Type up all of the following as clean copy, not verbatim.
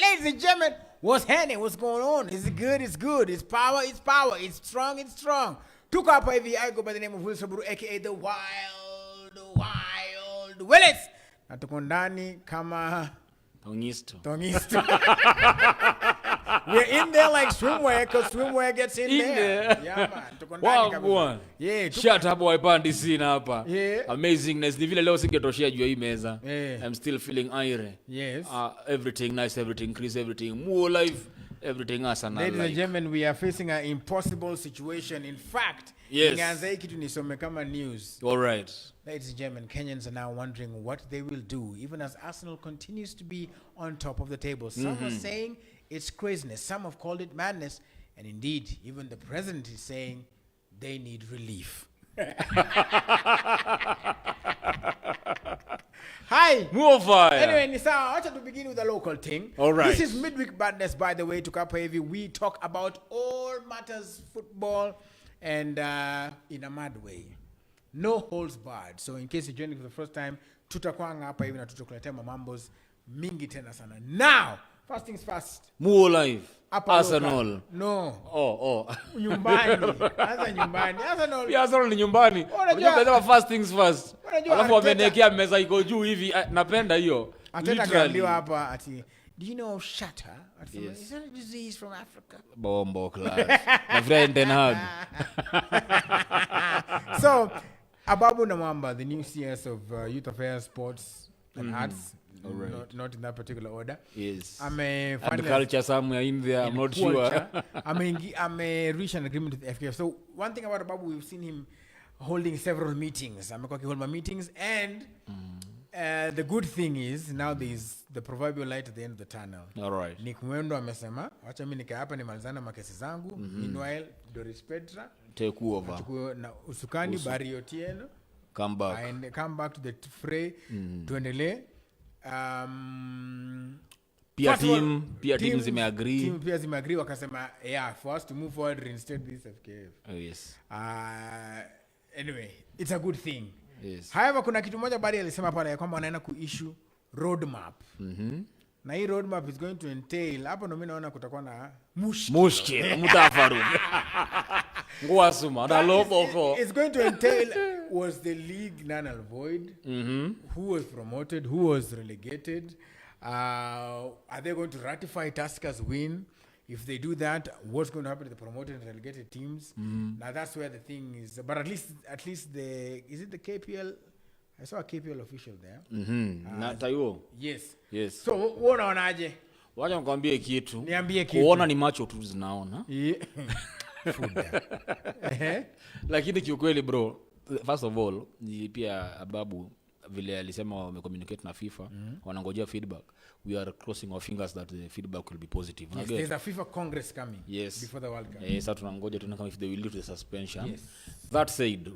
ladies and gentlemen, what's happening? What's going on? Is it good? It's good. It's power. It's power. It's strong. It's strong. Took up IV. I go by the name of Willis Raburu, aka the Wild Willis. Na tuko ndani kama Tongisto. We're in there like swimwear, because swimwear gets in there. Yeah, man. Tuko ndani kabisa. Yeah. Shattabway pandi sina hapa. Yeah. Amazingness. Ni vile leo singetoshia juu hii meza. Yeah. I'm still feeling ire. Yes. Everything nice, everything Chris, everything more life, everything us and ladies and gentlemen, we are facing an impossible situation. In fact, yes. Nganza hii kitu nisome kama news. All right. Ladies and gentlemen, Kenyans are now wondering what they will do, even as Arsenal continues to be on top of the table. Some are saying it's craziness. Some have called it madness. And indeed, even the president is saying they need relief. Hi. Move fire. Anyway, Nisa, I want to begin with a local thing. All right. This is Midweek Badness, by the way, to Kapa Heavy. We talk about all matters football and in a mad way. No holds barred. So in case you're joining for the first time, tutakwanga hapa hivi na tutakuletea mamambos mingi tena sana. Now, first things first. More life. Arsenal. No. Oh. Nyumbani. Asa nyumbani. Arsenal. Pia Arsenal ni nyumbani. Unajua first things first. Alafu wamenekea meza iko juu hivi. Napenda hiyo. Atenda kaambiwa hapa ati, do you know Shatta? Yes. Is that a disease from Africa? Bombo class. My friend Ten Hag. So, Ababu Namwamba, the new CS of Youth Affairs, Sports and Arts. Right. Not in that particular order. Yes. And culture somewhere in there, I'm not sure. I'm reached an agreement with FKF. So one thing about Ababu, we've seen him holding several meetings. I'm holding meetings, and the good thing is now there's the proverbial light at the end of the tunnel. All right. Nick Mwendo amesema, wacha mimi nika hapa nimalizana makesi zangu. Meanwhile, Doris Petra take over. Na usukani Barry Otieno. Come back. And come back to the fray. Tuendelee. Team zimeagree. Team pia zimeagree wakasema, yeah, for us to move forward, reinstate this FKF. Oh, yes. Anyway, it's a good thing. Yes. However, kuna kitu moja bado alisema pale ya kwamba wanaenda kuissue roadmap. Na hii roadmap is going to entail, hapo ndo mimi naona kutakuwa na mushkil mutafaru. Ngwasuma na loboko. It's going to entail, was the league null and void? Who was promoted? Who was relegated? Are they going to ratify Tuskers' win? If they do that, what's going to happen to the promoted and relegated teams? Now that's where the thing is. But at least is it the KPL? I saw a KPL official there. Na tayo. Yes. So unaonaje? Wacha nikwambie kitu. Niambie kitu. Kuona ni macho tu zinaona. Lakini kiukweli bro, first of all, ni pia Ababu vile alisema wamecommunicate na FIFA, wanangojea feedback. We are crossing our fingers that the feedback will be positive. Yes, there's a FIFA Congress coming before the World Cup. Yes, tunangoja tuna kama if they will lead to the suspension. Yes. That said,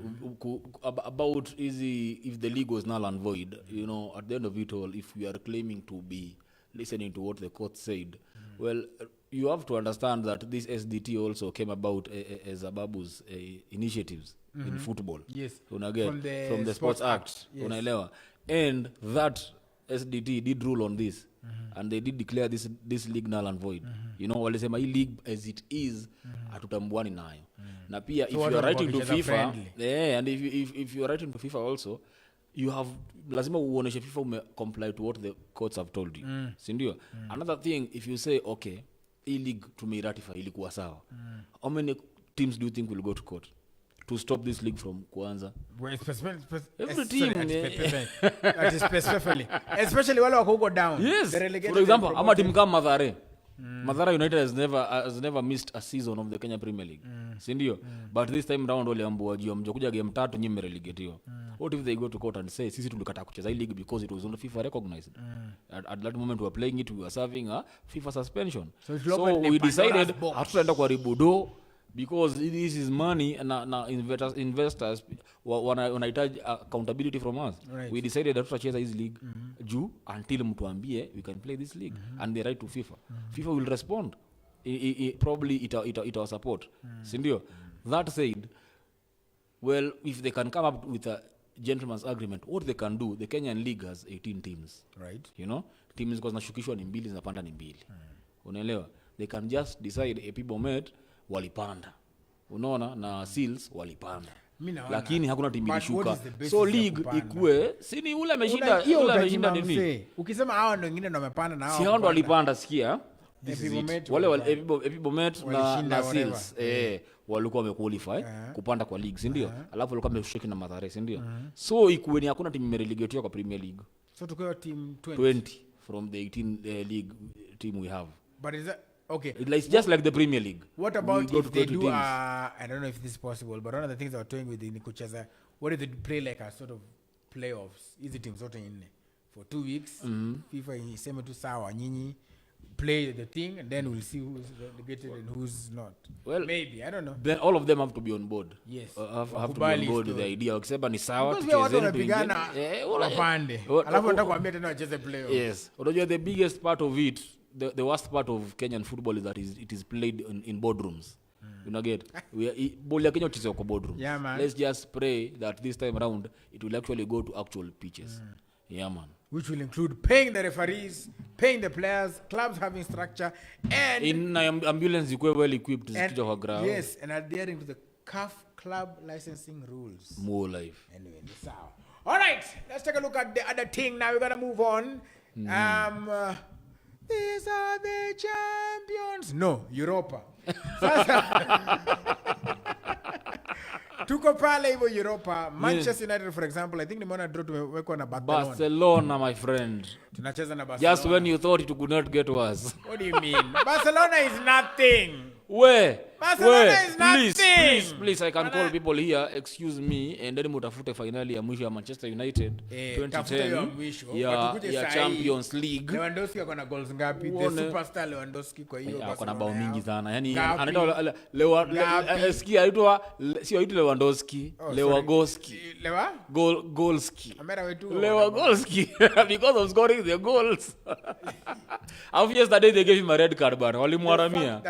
about if the league was null and void, you know, at the end of it all, if we are claiming to be listening to what the court said, well, you have to understand that this SDT also came about as Ababu's initiatives in football. Yes. From the Sports Act. Yes. Unaelewa. And that SDT did rule on this. And they did declare this league null and void. You know, walisema hii league as it is hatutambuani nayo. Na pia so if you are writing to FIFA, and if you are writing to FIFA also, you have lazima uoneshe FIFA comply to what the courts have told you. Sindio? Another thing, if you say okay, hii league tumei-ratify ilikuwa sawa. How many teams do you think will go to court to stop this league from kuanza? Every team. Specifically. Especially wale wako huko down. Yes. For example, ama team kama Mathare. Mathare United has never missed a season of the Kenya Premier League. Sindio? But this time round waliambiwa juu mjokuja game 3 nyinyi mmerelegatiwa. What if they go to court and say sisi tulikataa kucheza hii league because it was on FIFA recognized? At that moment we were playing it, we were serving a FIFA suspension. So we decided hatutaenda kwa ribudo because this is money na investors wanahitaji accountability from us. Right. We decided that tutacheza his league juu until mtuambie we can play this league and they write to FIFA. FIFA will respond. Probably it support. Sindio? That said, well, if they can come up with a gentleman's agreement, what they can do, the Kenyan league has 18 teams, Right. you know, teams kwa zinashukishwa ni 2 zinapanda ni 2. Unaelewa? They can just decide Bomet walipanda, unaona, na Seals walipanda, lakini hakuna timu ilishuka. So league ikue, si ni ule ameshinda nini? Ukisema hao ndio wengine ndio wamepanda na hao, si hao ndio walipanda, sikia wale Bomet na Seals walikuwa wamequalify kupanda kwa league, si ndio? Alafu walikuwa wameshiriki na Mathare, si ndio? So ikuwe ni hakuna timu imerelegatiwa kwa Premier League. So tuko team 20 from the 18 league team we have. But is that okay? It's just like the Premier League. What about if they do I don't know if this is possible, but one of the things I was toying with in kucheza, what if they play like a sort of playoffs, easy teams sort of in for 2 weeks, FIFA iseme tu sawa nyinyi play the thing, and then we'll see who's relegated and who's not. Well, maybe, I don't know. Then all of them have to be on board. Yes. Have to be on board with the idea. Wakisema ni sawa tucheze watu wanapigana wapande. Alafu nataka kuambia tena wacheze playoffs. Yes. Unajua the biggest part of it, the worst part of Kenyan football is that it is played in boardrooms. You know, get ball ya Kenya ucheze kwa boardroom. Yeah, man. Let's just pray that this time around it will actually go to actual pitches. Yeah, man. Which will include paying the referees, paying the players, clubs having structure, and in ambulance you well equipped to kwa ground. Yes, and adhering to the CAF club licensing rules. More life. Anyway, so all right, let's take a look at the other thing. Now we're gonna move on. These are the champions. No, Europa. Tuko pale hivyo Europa. Manchester United for example, I think nimeona draw tumewekwa na Barcelona, my friend. Tunacheza na Barcelona. Just when you thought it could not get worse. What do you mean? Barcelona is nothing. Where? Barcelona is nothing. Please, I can call people here, excuse me, and then mutafute finali ya mwisho ya Manchester United 2010 ya Champions League. Lewandowski akona goals ngapi? The superstar Lewandowski kwa hiyo Barcelona. Akona bao mingi sana. Yaani anaitwa Lewandowski aitwa sio aitwa Lewandowski, Lewandowski. Golski. Amera wetu. Lewandowski because of scoring the goals. After yesterday they gave him a red card bana. Walimwaramia.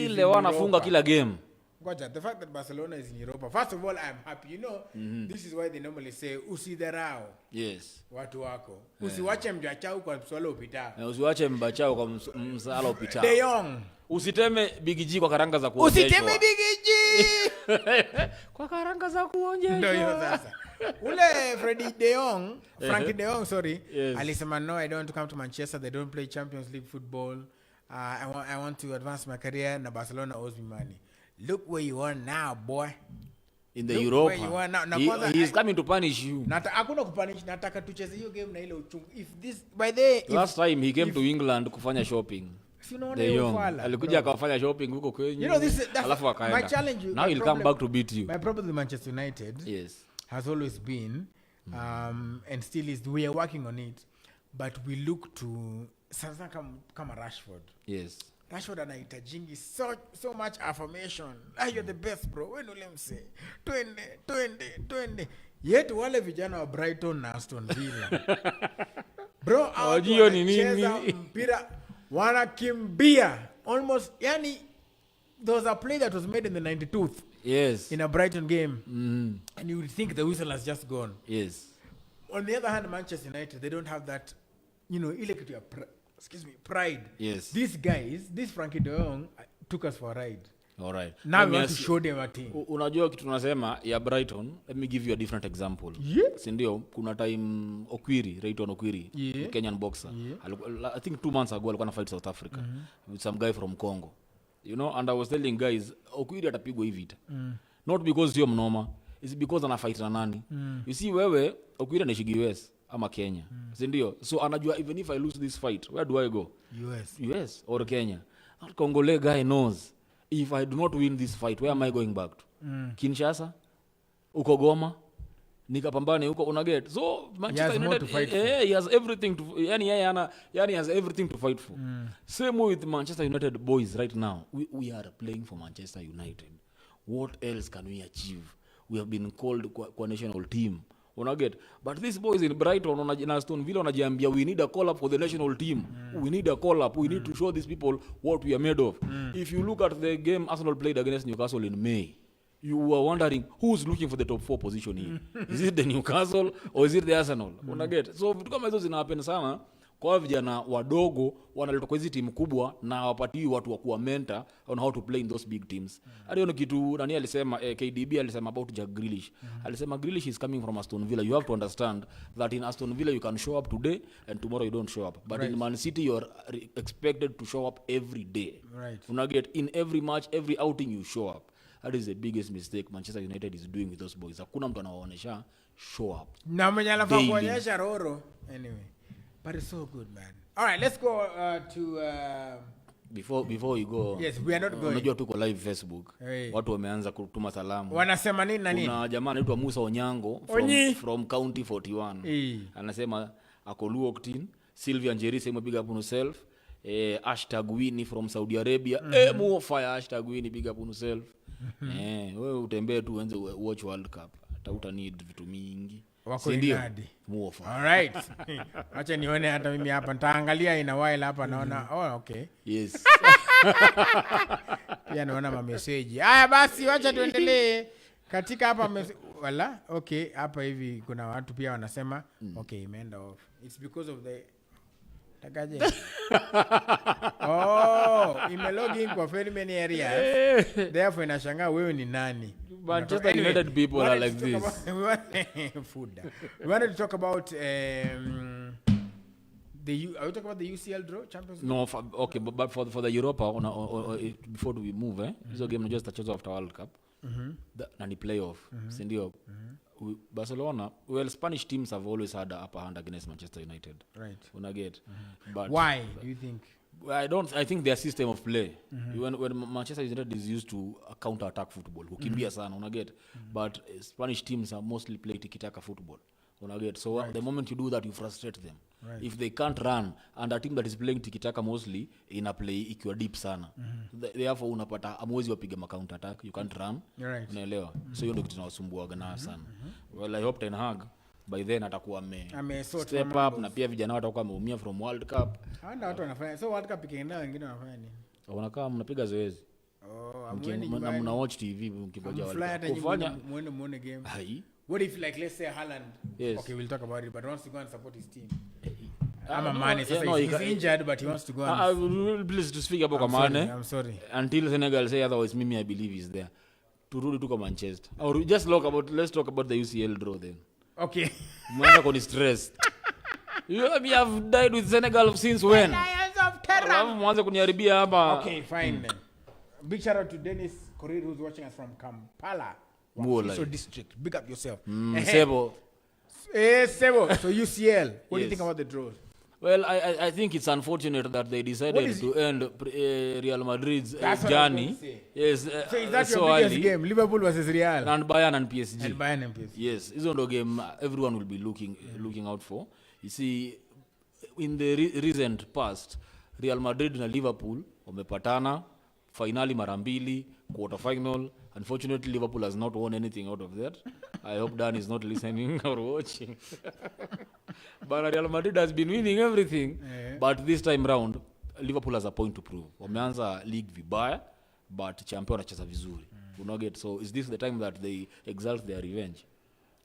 Lewa anafunga kila game. The fact that Barcelona is in Europa, first of all, I'm happy. You know, this is why they normally say usidharau. Yes. Watu wako. Usiwache mjachao kwa msala upita. Usiwache mbachao kwa msala upita. De Jong. Usiteme Big G kwa karanga za kuonyeshwa. Usiteme Big G. Kwa karanga za kuonyeshwa. Ndio hiyo sasa. Ule Frankie De Jong, sorry. Yes. Alisema no, I don't want to come to Manchester. They don't play Champions League football. I want to advance my career. Na Barcelona owes me money. Look where you are now, boy. In the Europa. Where you are now. He is coming to punish you. Hakuna kupunish. Nataka tucheze hiyo game na ile uchungu. If this by the last time he came to England kufanya shopping. Alikuja akafanya shopping huko kwenye. You know this alafu akaenda. My challenge. Now he'll come back to beat you. My problem with Manchester United has always been and still is, we are working on it, but we look to sasa kama Rashford. Yes. Rashford anahitajingi so much affirmation. You're the best bro. Wewe ule mse. Twende. Yetu wale vijana wa Brighton na Aston Villa. Bro, hiyo ni nini? Mpira wanakimbia almost, yani there was a play that was made in the 92th. Yes. In a Brighton game. And you would think the whistle has just gone. Yes. On the other hand, Manchester United, they don't have that, you know, ile kitu ya pride. Yes. These guys, this Frankie De Jong took us for a ride. All right. Now we want to show them a thing. Unajua kitu tunasema ya Brighton, let me give you a different example. Yeah. Si ndio kuna time Rayton Okwiri, Kenyan boxer. I think 2 months ago alikuwa na fight South Africa with some guy from Congo. You know, and I was telling guys, Okwiri atapigwa hivi vita. Not because sio mnoma, it's because ana fight na nani. You see wewe Okwiri anaishi US ama Kenya. Si ndio? So anajua even if I lose this fight, where do I go? US or Kenya. That Congolese guy knows if I do not win this fight, where am I going back to? Kinshasa? Uko Goma? Nikapambane huko unaget. So Manchester United he has everything to he has everything to fight for. Same with Manchester United boys right now. We are playing for Manchester United. What else can we achieve? We have been called kwa national team. Unaget. But these boys in Brighton na Aston Villa wanajiambia we need a call up for the national team. We need a call up. We need to show these people what we are made of. If you look at the game Arsenal played against Newcastle in May, you were wondering who's looking for the top 4 position here. Is it the Newcastle or is it the Arsenal? Unaget? So vitu kama hizo zinahappen sana kwa vijana wadogo wanaletwa kwa hizi timu kubwa na wapatiwi watu wa kuwa mentor on how to play in those big teams. Hadi kitu nani alisema KDB alisema about Jack Grealish. Alisema Grealish is coming from Aston Villa. You have to understand that in Aston Villa you can show up today and tomorrow you don't show up. But in Man City you are expected to show up every day. Unaget? In every match, every outing you show up. That is the biggest mistake Manchester United is doing with those boys. Hakuna mtu anawaonesha show up. Na mwenye anafaa kuonyesha roro. Anyway, but it's so good, man. All right, let's go to before you go. Yes, we are not going. Unajua tuko live Facebook. Watu wameanza kutuma salamu. Wanasema nini na nini? Kuna jamaa anaitwa Musa Onyango from County 41. Anasema akoluo Octin, Sylvia Njeri sema big up on yourself. #Winnie from Saudi Arabia. More fire #Winnie big up on yourself. Wewe utembee tu uanze watch World Cup. Hata need vitu mingi. Wako inadi. Muofa. All right. Acha nione hata mimi hapa nitaangalia in a while hapa naona okay. Yes. Pia naona message. Haya basi acha tuendelee. Katika hapa wala okay hapa hivi kuna watu pia wanasema okay imeenda off. It's because of the Takaje. Imelogin kwa very many areas. Therefore inashangaa wewe ni nani? Manchester United people are like this. Food. We wanted to talk about are we talking about the UCL draw Champions League? No, okay, but for the Europa before we move, this game just touches after World Cup. And the playoff. Sindio. Barcelona, well, Spanish teams have always had an upper hand against Manchester United. Right. Unaget. But why do you think? I think their system of play. When Manchester United is used to counter-attack football, kukimbia sana, unaget. But Spanish teams are mostly play tiki-taka football. Unaget. So the moment you do that, you frustrate them. Right. If they can't run, and a team that is playing tiki-taka mostly in a play ikiwa deep sana. Therefore unapata amwezi wapiga counter attack, you can't run. Right. Unaelewa. So hiyo ndio kitu tunawasumbuaga nayo sana. Well, I hope Ten Hag by then atakuwa step up na pia vijana watakuwa wameumia from World Cup. Handa watu wanafanya. So World Cup ikienda wengine wanafanya nini? Wanakaa mnapiga zoezi. Mna watch TV mkiboja World Cup. Kufanya muone game. What if let's say Haaland? Yes. Okay, we'll talk about it, but he wants to go and support his team. He's injured, but he wants to go and... please to speak about Mane. I'm sorry. Until Senegal say otherwise, I believe he's there. Turudi to Manchester. Or let's talk about the UCL draw then. Okay. Mwana koni stress. You have died with Senegal since when? Lions of Terror. Mwanza kuniharibia hapa. Okay, fine then. Big shout out to Dennis Korir who's watching us from Kampala. So district. Big up yourself. Sebo. Sebo. So UCL. What do you think about the draws? Well, I think it's unfortunate that they decided to end Real Madrid's journey. Yes. So is that your biggest game? Liverpool versus Real? And Bayern and PSG. And Bayern and PSG. Yes. It's not a game everyone will be looking out for. You see, in the recent past, Real Madrid and Liverpool wamepatana finali mara mbili, quarter final. Unfortunately, Liverpool has not won anything out of that. I hope Dan is not listening or watching. But Real Madrid has been winning everything. But this time round, Liverpool has a point to prove. Wameanza league vibaya, but champion anacheza vizuri. So is this the time that they exalt their revenge?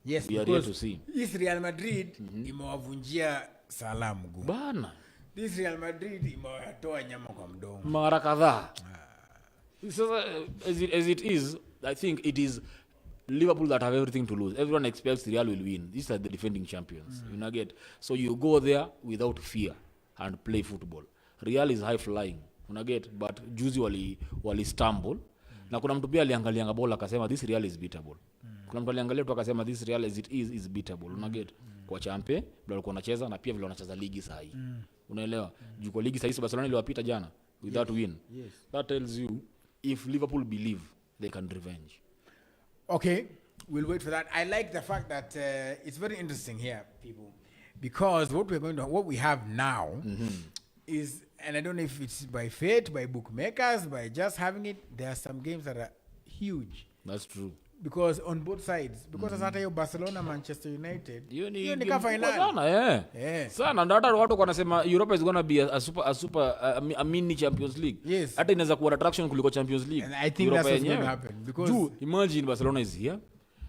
Yes, we are here to see. This Real Madrid imewavunjia salamu gumu. Bana. This Real Madrid imewatoa nyama kwa mdomo. Mara kadhaa. So, as it is, I think it is Liverpool that have everything to lose. Everyone expects Real will win. These are the defending champions. You know, so you go there without fear and play football. Real is high flying. But juzi wali stumble. Na kuna mtu pia aliangalianga bola akasema this Real is beatable. Kuna mtu aliangalia tu akasema this Real as it is beatable. Kwa champe, vile walikuwa wanacheza na pia vile wanacheza ligi saa hii. Unaelewa? Juu kwa ligi saa hii Barcelona iliwapita jana without win. Yes. That tells you if Liverpool believe they can revenge. Okay, we'll wait for that. I like the fact that it's very interesting here, people, because what we have now is, and I don't know if it's by fate, by bookmakers, by just having it. There are some games that are huge. That's true. because on both sides, because hata hiyo Barcelona Manchester United hiyo ni ka final sana sana, ndio hata watu wanasema Europe is going to be a mini Champions League. Hata inaweza kuwa attraction kuliko Champions League. And I think Europe that's what's going to happen, because imagine Barcelona is here,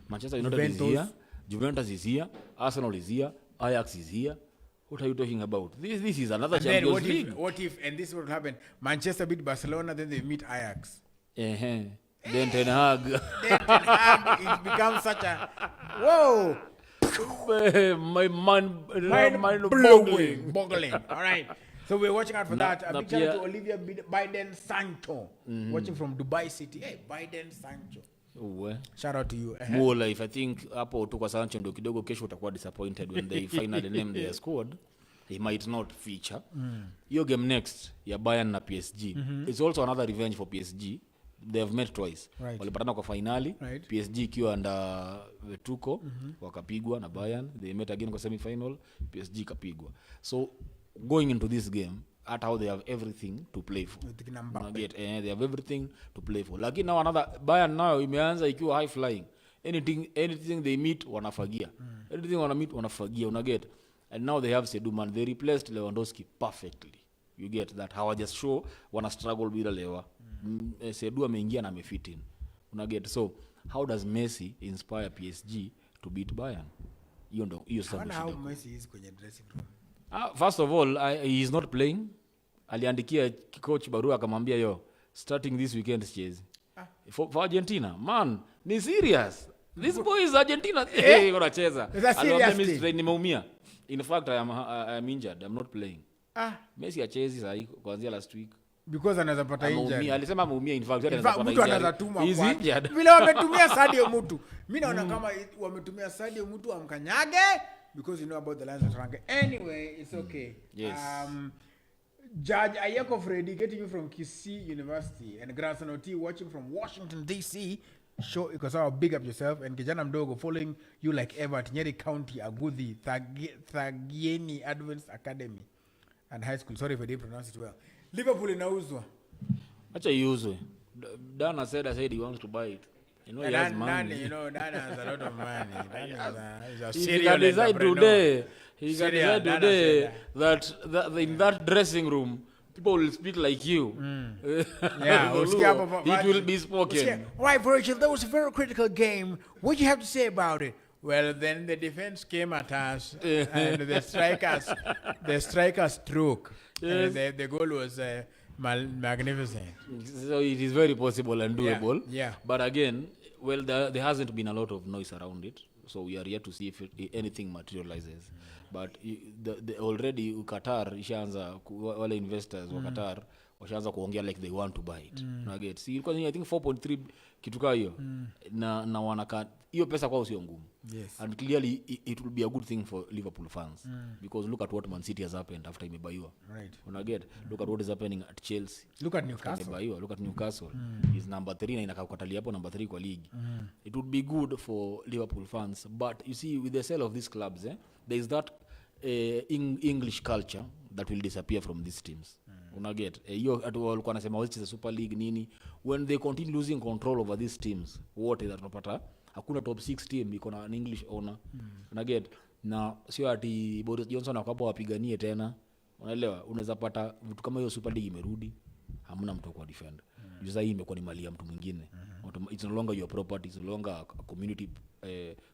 Manchester United is here, Juventus is here, Arsenal is here, Ajax is here. What are you talking about? This is another and Champions League. What if and this will happen, Manchester beat Barcelona, then they meet Ajax. Then Ten Hag. It becomes such a whoa. My mind boggling. All right. So we're watching out for that. A big shout out to Olivia Biden Sancho, watching from Dubai City. Hey, Biden Sancho. Shout out to you. More life. I think hapo tu kwa Sancho ndio kidogo kesho utakuwa disappointed when they finally name their squad. He might not feature. Your game next ya Bayern na PSG. It's also another revenge for PSG. They have met twice. Walipatana kwa finali. PSG ikiwa under Vetuko wakapigwa na Bayern. They met again kwa semi-final. PSG kapigwa. So going into this game, at how they have everything to play for. They have everything to play for. Lakini now another Bayern now imeanza ikiwa high flying. Anything they meet wanafagia. Anything wanameet wanafagia, unaget. And now they have Sedu, man. They replaced Lewandowski perfectly. You get that? How I just show wana struggle bila Lewa. Sedu ameingia na amefit in. Unaget. So how does Messi inspire PSG to beat Bayern? Hiyo sababu. How Messi is kwenye dressing room. First of all, he is not playing. Aliandikia coach Barua akamwambia starting this weekend chase. For Argentina, man, ni serious. This boy is Argentina. Wanacheza. Aliambia Messi nimeumia. In fact, I am injured. I'm not playing. Messi achezi sahi kuanzia last week. Because anaweza pata injury. Alisema ameumia, in fact mtu anaweza tuma he's injured. Vile wametumia Sadio mtu. Mimi naona kama wametumia Sadio mtu amkanyage. Because you know about the lines of rank. Anyway, it's okay. Yes. Judge Ayeko Freddy getting you from Kisii University and Grandson Oti watching from Washington DC. Show because I'll big up yourself and Kijana Mdogo following you like ever at Nyeri County Agudhi Thagieni Advanced Academy and High School. Sorry if I didn't pronounce it well. Liverpool inauzwa. Acha iuzwe. Dana said he wants to buy it. You know, he has money. Dana has a lot of money. Dana is a serial entrepreneur. He can decide today that in that dressing room, people will speak like you. Yeah, it will be spoken. Right, Virgil, that was a very critical game. What do you have to say about it? Well, then the defense came at us, and the strikers stroke. Yes. And the goal was magnificent. So it is very possible and doable. Yeah. But again, well, there hasn't been a lot of noise around it. So we are yet to see if anything materializes. But the already Qatar ishaanza wale investors wa Qatar washaanza kuongea like they want to buy it. Get see because I think 4.3 kitu ka hiyo na wanaka hiyo pesa kwao sio ngumu. Yes. And clearly it will be a good thing for Liverpool fans because look at what Man City has happened after imebaiwa. Right. Get look at what is happening at Chelsea. Look at Newcastle. Look at Newcastle. Is number 3 na inakakatalia hapo number 3 kwa league. It would be good for Liverpool fans, but you see with the sale of these clubs there is that English culture that will disappear from these teams. Unaget hiyo walikuwa wanasema wacheza Super League nini, when they continue losing control over these teams wote that tunapata hakuna top 6 team iko na an English owner. Unaget na sio ati Boris Johnson akapo wapiganie tena, unaelewa, unaweza pata vitu kama hiyo Super League imerudi hamna mtu kwa defend. Sasa hii imekuwa ni mali ya mtu mwingine. It's no longer your property, it's no longer a community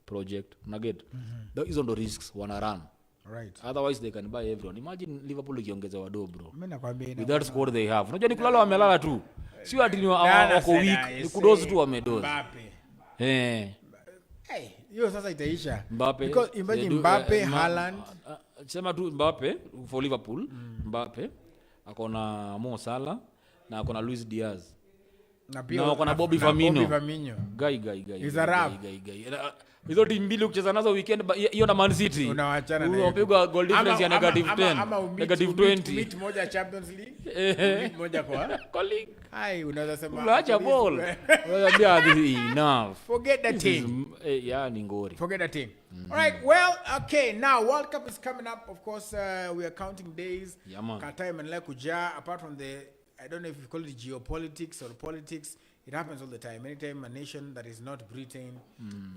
project. Unaget those are the risks wana run. Right. Otherwise they can buy everyone. Imagine Liverpool ikiongeza wado bro. Mimi nakwambia with that squad they have. Unajua ni kulala wamelala tu. Sio ati ni wako weak, ni kudozi tu wamedozi. Mbappe. Hiyo sasa itaisha. Mbappe. Because imagine Mbappe, Haaland. Sema tu Mbappe for Liverpool. Mbappe akona Mo Salah na akona Luis Diaz. Na pia akona Bobby Firmino. Guy. Is a rap. Hizo timu mbili ukicheza nazo weekend hiyo na Man City unaachana na unapigwa goal difference ya -10 -20 meet moja Champions League meet moja kwa league. Hai unaweza sema unaacha ball unajua enough forget that team ni ngori forget that team. All right, well, okay, now World Cup is coming up, of course. We are counting days. Qatar imendelea kuja apart from the I don't know if you call it geopolitics or politics. It happens all the time. Anytime a nation that is not Britain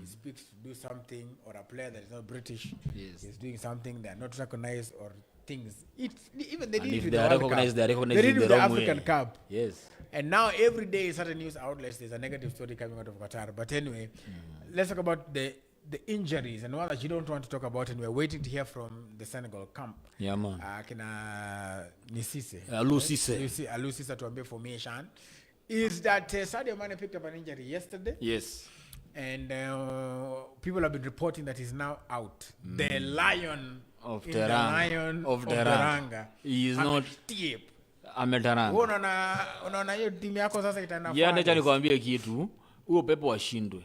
is picked to do something, or a player that is not British is doing something, they are not recognized, or things. Even they did it with the World Cup. They are recognized They did it with the African way. Cup. Yes. And now every day, certain news outlets, there's a negative story coming out of Qatar. But anyway, let's talk about the injuries and one that you don't want to talk about, and we're waiting to hear from the Senegal camp. Yeah, man. Kina Nisise. Alusise to a formation. Is that Sadio Mane picked up an injury yesterday? Yes. And people have been reporting that he's now out. The Lion of Teranga. He is not ametaranga. Unaona hiyo timu yako sasa itaenda. Yeah, nacha nikwambie kitu. Huo Pepe washindwe.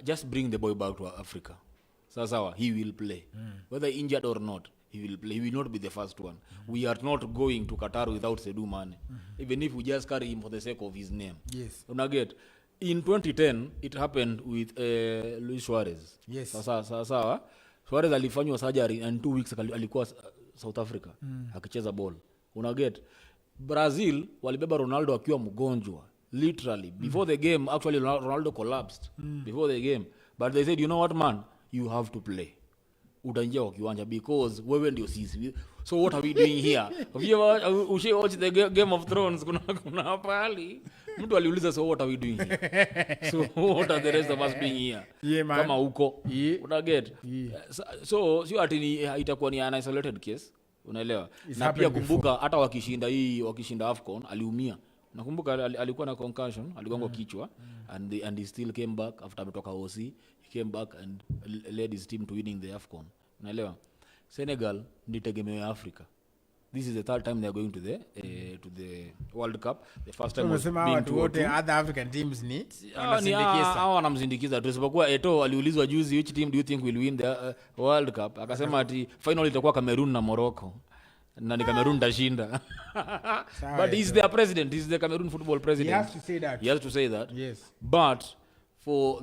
Just bring the boy back to Africa. Sawa, he will play. Whether injured or not, he will play. He will not be the first one. We are not going to Qatar without Sadio Mane. Even if we just carry him for the sake of his name. Yes. Unaget. In 2010, it happened with Luis Suarez. Yes. Sawa. Suarez alifanywa surgery and 2 weeks alikuwa South Africa. Akicheza ball. Unaget. Brazil walibeba Ronaldo akiwa mgonjwa. Literally. Before the game, actually Ronaldo collapsed. Before the game. But they said, you know what, man? You have to play. Utaingia kwa kiwanja because wewe ndio sisi. So what are we doing here? Have you ever watched the Game of Thrones? Kuna pali. Mtu aliuliza, so what are we doing here? So what are the rest of us doing here? Yeah, man. Kama huko. Yeah. Unaget? Yeah. So sio ati itakuwa ni an isolated case. Unaelewa? Na pia kumbuka hata wakishinda AFCON aliumia. Nakumbuka alikuwa na concussion, aligonga kichwa and he still came back after ametoka OC. He came back and led his team to winning the AFCON. Unaelewa? Senegal ni tegemeo ya Africa. This is the third time they are going to the World Cup. The first time was being to other African teams need. Hao wanamsindikiza. Tusipokuwa Eto aliulizwa juzi, which team do you think will win the World Cup? Akasema ati final itakuwa Cameroon na Morocco. Na ni Cameroon tashinda. But he's their president. He's the Cameroon football president. He has to say that. He has to say that. Yes. But for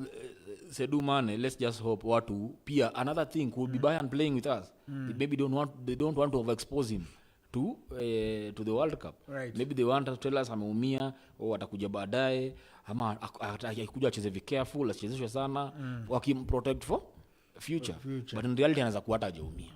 Sadio Mane, let's just hope watu pia another thing could be Bayern playing with us. Maybe they don't want to overexpose him to the World Cup. Right. Maybe they want to tell us ameumia au atakuja baadaye ama atakuja acheze be careful, asichezeshwe sana, wakimprotect for future. But in reality anaweza kuwa hajaumia.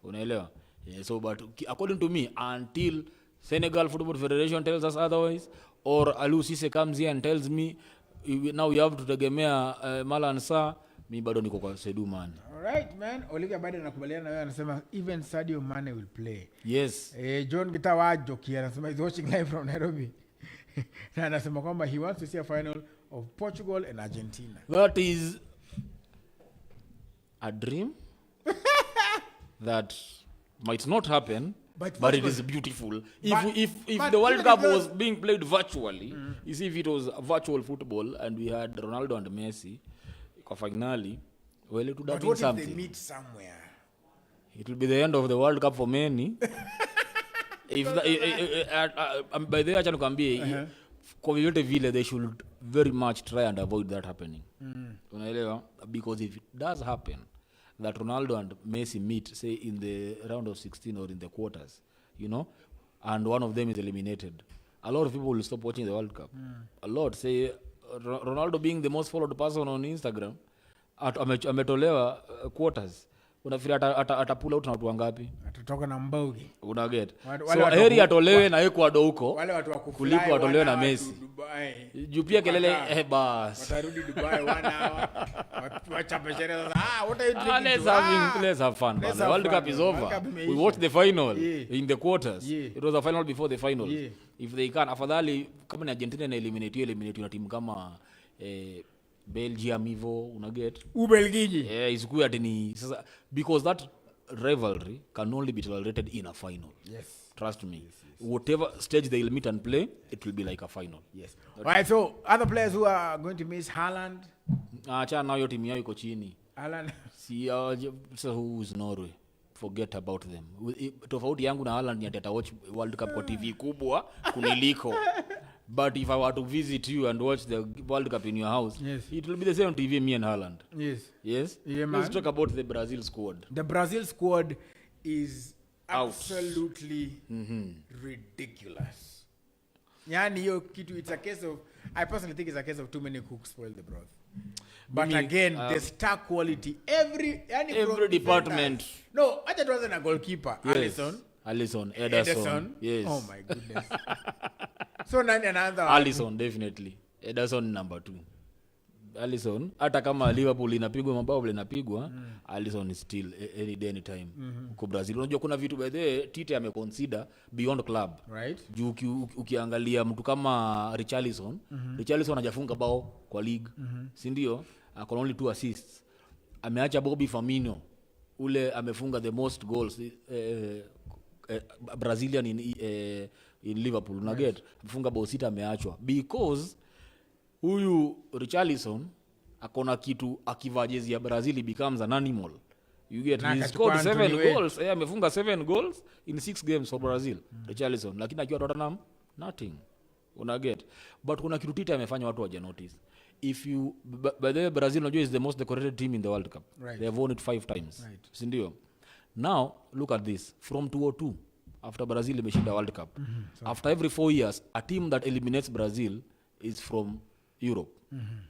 Unaelewa? Yeah, so but according to me, until Senegal Football Federation tells us otherwise, or Aliou Cisse comes here and tells me now you have to tegemea Malan Sarr, mi bado niko kwa Sadio Mane. Alright, man. Olivia bado nakubaliana na wewe, anasema even Sadio Mane will play. Yes. John Gitawa Joki anasema he's watching live from Nairobi. Na anasema kwamba he wants to see a final of Portugal and Argentina. That is a dream that might not happen, but it is beautiful. If the World Cup was being played virtually, you see, if it was virtual football and we had Ronaldo and Messi kwa finali, well, it would have been something. If they meet somewhere? It will be the end of the World Cup for many. If by the way, acha nikwambie, kwa vyote vile they should very much try and avoid that happening. Unaelewa? Because if it does happen, that Ronaldo and Messi meet, say, in the round of 16 or in the quarters, you know, and one of them is eliminated, a lot of people will stop watching the World Cup. A lot. Say, Ronaldo being the most followed person on Instagram, ametolewa quarters. Unafikiri atapula out na watu wangapi? Atatoka na Mbogi. Unaget. So heri atolewe na Ecuador huko. Wale watu wa kufly kuliko atolewe na Messi. Juu pia kelele bas. Watarudi Dubai 1 hour. Wachape sherehe sasa. What are you doing? Let's have fun. The World Cup is over. We watched the final in the quarters. It was a final before the finals. If they can, afadhali kama ni Argentina na eliminate na timu kama Belgium hivyo, unaget? Ubelgiji. Isikuwe ati ni sasa, because that rivalry can only be tolerated in a final. Yes. Trust me. Yes. Whatever stage they'll meet and play, it will be like a final. Yes. Alright, so other players who are going to miss Haaland? Acha na hiyo timu yao iko chini. Haaland. So who is Norway? Forget about them. Tofauti yangu na Haaland ni ati watch World Cup kwa TV kubwa kuniliko. But if I were to visit you and watch the World Cup in your house, it will be the same on TV, me and Haaland. Yes. Yes? Yeah, let's talk about the Brazil squad. The Brazil squad is absolutely ridiculous. Yani hiyo kitu, it's a case of I personally think it's a case of too many cooks spoil the broth. But again, the star quality, every department. No, I just wasn't a goalkeeper. Yes. Alisson, Ederson. Yes. Oh my goodness. So another Alisson definitely. Ederson number 2. Alisson, hata kama Liverpool inapigwa mabao vile inapigwa, Alisson is still any day anytime. Kwa Brazil unajua kuna vitu by the Tite ameconsider beyond club. Right. Juu ukiangalia mtu kama Richarlison, Richarlison hajafunga bao kwa league. Si ndio? Akona only 2 assists. Ameacha Bobby Firmino ule amefunga the most goals Brazilian in Liverpool. Una get? Amefunga bao 6 ameachwa because huyu Richarlison akona kitu akivaa jezi ya Brazil becomes an animal. You get, he scored 7 goals. Amefunga 7 goals in 6 games for Brazil. Richarlison lakini akiwa Tottenham nothing. Una get? But kuna kitu Tite amefanya watu waje notice. If you by the way, Brazil unajua is the most decorated team in the World Cup. Right. They have won it 5 times. Right. Si ndio? Now look at this. From 2002 after Brazil imeshinda World Cup. After every 4 years a team that eliminates Brazil is from Europe.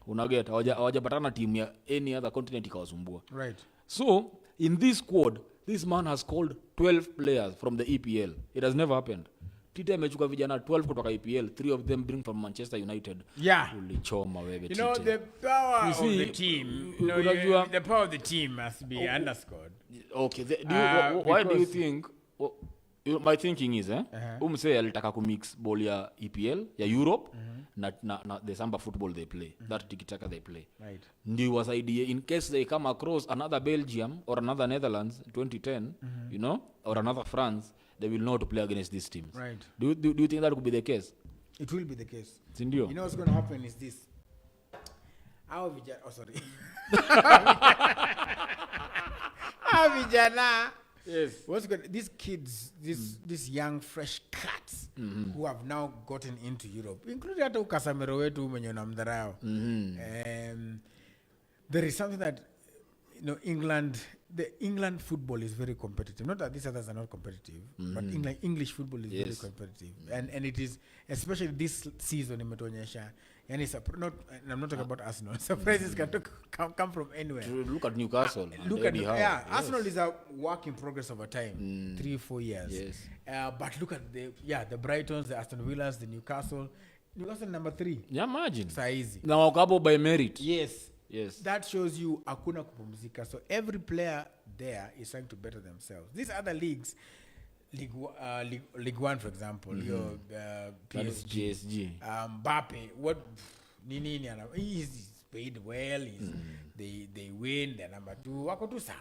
Una get? Hawajapatana team ya any other continent ikawasumbua. Right. So in this squad this man has called 12 players from the EPL. It has never happened. Tite amechuka vijana 12 kutoka EPL, 3 of them bring from Manchester United. Yeah. Ulichoma wewe Tite. You know the power of the team. You know, the power of the team must be underscored. Okay. Why do you think my thinking is umse alitaka kumix ball ya EPL ya Europe na the samba football they play, that tiki-taka they play. Right. Ndio wasaidie in case they come across another Belgium or another Netherlands 2010, you know, or another France, they will know how to play against these teams. Right. Do you think that could be the case? It will be the case. Sindio? You know what's going to happen is this. Sorry. Vijana. Yes. These kids, these young fresh cats who have now gotten into Europe, including hata ukasamero wetu mwenye unamdharau. There is something that the England football is very competitive. Not that these others are not competitive, but English football is very competitive, and it is especially this season imetuonyesha. And I'm not talking about Arsenal. Surprises can come from anywhere. Look at Newcastle. Arsenal is a work in progress over time, 3-4 years. Yes. But look at the Brightons, the Aston Villas, the Newcastle number 3. Yeah, imagine. It's easy. Now wakabo by merit. Yes. Yes. That shows you hakuna kupumzika. So every player there is trying to better themselves. These other leagues, League 1 for example, your PSG. Mbappe, what nini he's paid well, they win, they're number 2, wako tu sawa.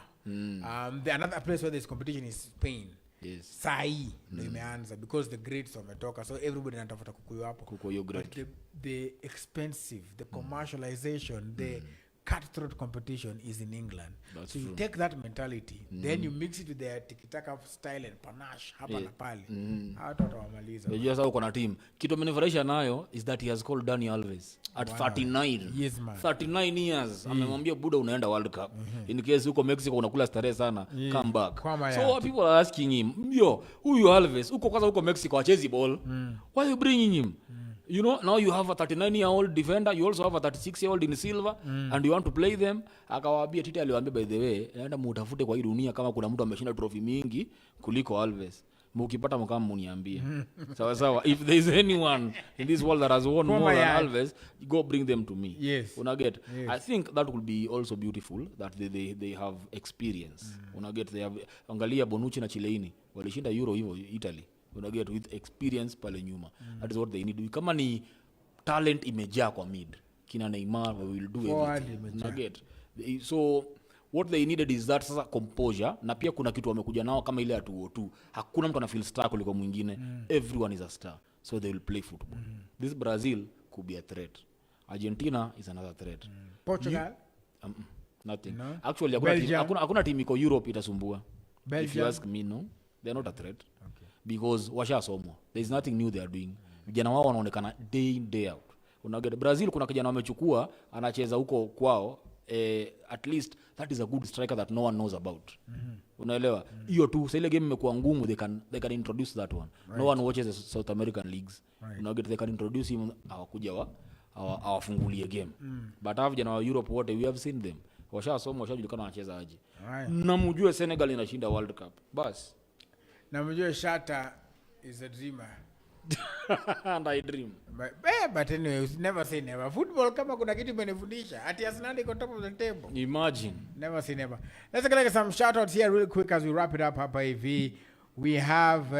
The another place where there's competition is Spain. Yes. Sai ndio imeanza because the grades wametoka, so everybody anatafuta kukuyo hapo. Kukuyo grade. But the expensive, the commercialization, the cutthroat competition is in England. That's so you true. take that mentality, then you mix it with their tiki-taka style and panache hapa na pale. Hata watawamaliza. Unajua sasa uko na team. Kitu amenifurahisha nayo is that he has called Dani Alves at 39. Yes, man. 39 years. Amemwambia buda unaenda World Cup. In case uko Mexico unakula starehe sana, come back. So people are asking him, huyu Alves uko Mexico achezi ball. Why are you bringing him? You know, now you have a 39-year-old defender, you also have a 36-year-old in silver, and you want to play them. Akawaambia Tite aliwaambia by the way, naenda mutafute kwa hii dunia kama kuna mtu ameshinda trophy mingi kuliko Alves. Mukipata mkama muniambie. Sawa. If there is anyone in this world that has won more than Alves, go bring them to me. Yes. Unaget. Yes. I think that would be also beautiful that they have experience. Unaget, they have angalia Bonucci na Chiellini. Walishinda Euro hivyo Italy. Unaget with experience pale nyuma. That is what they need. Kama ni talent imejaa kwa mid, kina Neymar will do everything. Unaget. So what they needed is that sasa composure, na pia kuna kitu wamekuja nao kama ile ya 202. Hakuna mtu ana feel star kuliko mwingine. Everyone is a star. So they will play football. This Brazil could be a threat. Argentina is another threat. Portugal? Nothing. No? Actually, hakuna team iko Europe itasumbua. Belgium? If you ask me, no. They're not a threat. Okay. Because washasomwa. There is nothing new they are doing. Vijana wao wanaonekana day in day out. Unaget Brazil kuna kijana wamechukua anacheza huko kwao. At least that is a good striker that no one knows about. Unaelewa? Hiyo tu sasa ile game imekuwa ngumu, they can introduce that one. Right. No one watches the South American leagues. Right. Unaget they can introduce him, awafungulie game. But hawa vijana wa Europe wote we have seen them. Washasoma, washajulikana wanacheza aje. Na mjue Senegal inashinda World Cup. Bas. Na mjue Shatta is a dreamer. And I dream. But anyway, never say never. Football kama kuna kitu imenifundisha. Ati Arsenal iko top of the table. Imagine. Never say never. Let's get some shout outs here real quick as we wrap it up hapa hivi. We have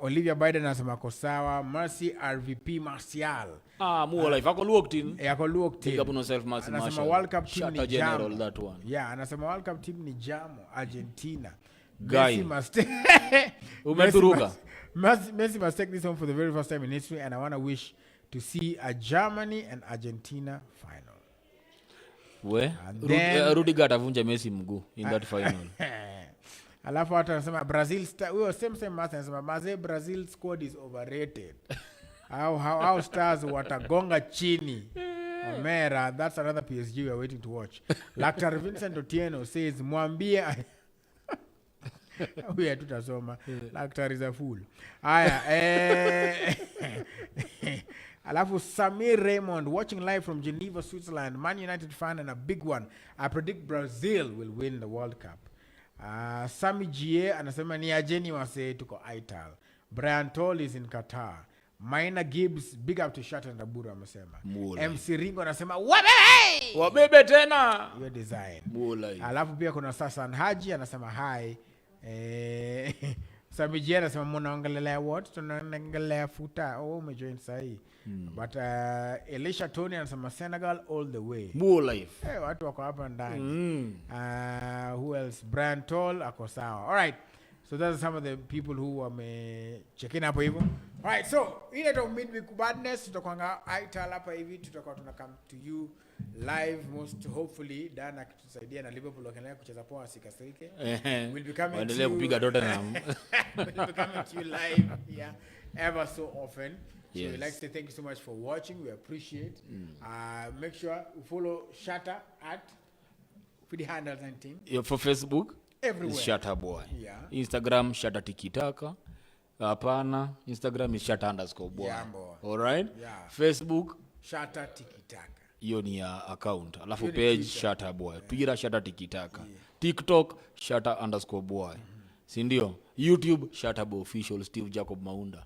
Olivia Biden anasema kosawa, Mercy RVP Martial. More life. Ako looked in. Yako looked in. Pick up on yourself, Mercy Martial. Anasema World Cup team Shatta ni general, jamo. that one. Yeah, anasema World Cup team ni jamo. Argentina. Guy. Messi must take this home for the very first time in history, and I want to wish to see a Germany and Argentina final. Rudiger atavunja Messi mguu in that final. Alafu watu anasema Brazil huyo same master anasema Brazil squad is overrated. How stars watagonga chini. Omera, that's another PSG we are waiting to watch. Dr. Vincent Otieno says mwambie we tutasoma. Dr. is a fool. Aya Alafu Samir Raymond watching live from Geneva, Switzerland. Man United fan and a big one. I predict Brazil will win the World Cup. Sami Gie anasema ni ajeni wase tuko Ital. Brian Toll is in Qatar. Maina Gibbs, big up to Shatta and Raburu amesema. MC Ringo anasema wabebe tena. Your design. Alafu pia kuna Sasan Haji anasema hi. Sami Gie anasema mnaongelea what? Tunaongelea futa. Umejoin sahi. But Elisha Tony anasema Senegal all the way. More life. Watu wako hapa ndani. Who else? Brian Toll ako sawa. All right. So those are some of the people who wame check in hapo hivyo. All right. So ile to midweek badness tutakwanga Ital hapa hivi tutakuwa tunakam to you live most hopefully Dan akitusaidia na Liverpool wakaendelea kucheza poa sikasirike. We'll be coming to you. Kupiga Tottenham. We'll be coming to you live ever so often. So we'd like to say thank you so much for watching. We appreciate. Make sure you follow Shatta at for the handles and thing. For Facebook, everywhere. It's Shattabway. Yeah. Instagram, Shatta Tikitaka. Hapana, Instagram is Shatta_boy. Yeah, boy. All right? Yeah. Facebook, Shatta Tikitaka. Hiyo ni account. Alafu page Shattabway. Twitter Shatta Tikitaka. TikTok Shatta_boy. Sindio? YouTube Shattabway official Steve Jacob Maunda.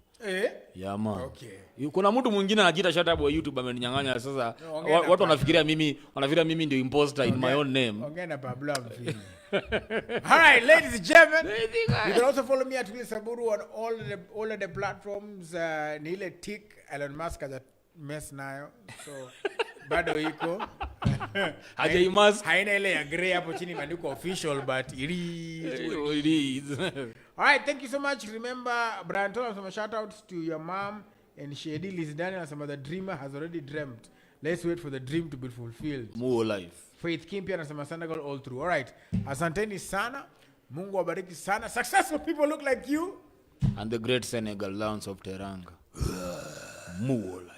Yama. Okay. Kuna mtu mwingine anajiita Shattabway YouTube ameninyang'anya sasa. Watu wanafikiria mimi ndio imposter in my own name. Ongea na Pablo mfini. All right, ladies and gentlemen. You can also follow me at Willis Raburu on all of the platforms. Ni ile tick Elon Musk has a mess nayo. So bado iko. Haja Musk. Haina ile ya grey hapo chini imeandikwa official but it is. All right, thank you so much. Remember, Brian Tola, some shout outs to your mom and Shady Liz Daniel and some of the dreamer has already dreamt. Let's wait for the dream to be fulfilled. More life. Faith Kimpia and some Senegal all through. All right. Asanteni sana. Mungu wabariki sana. Successful people look like you. And the great Senegal Lions of Teranga. More life.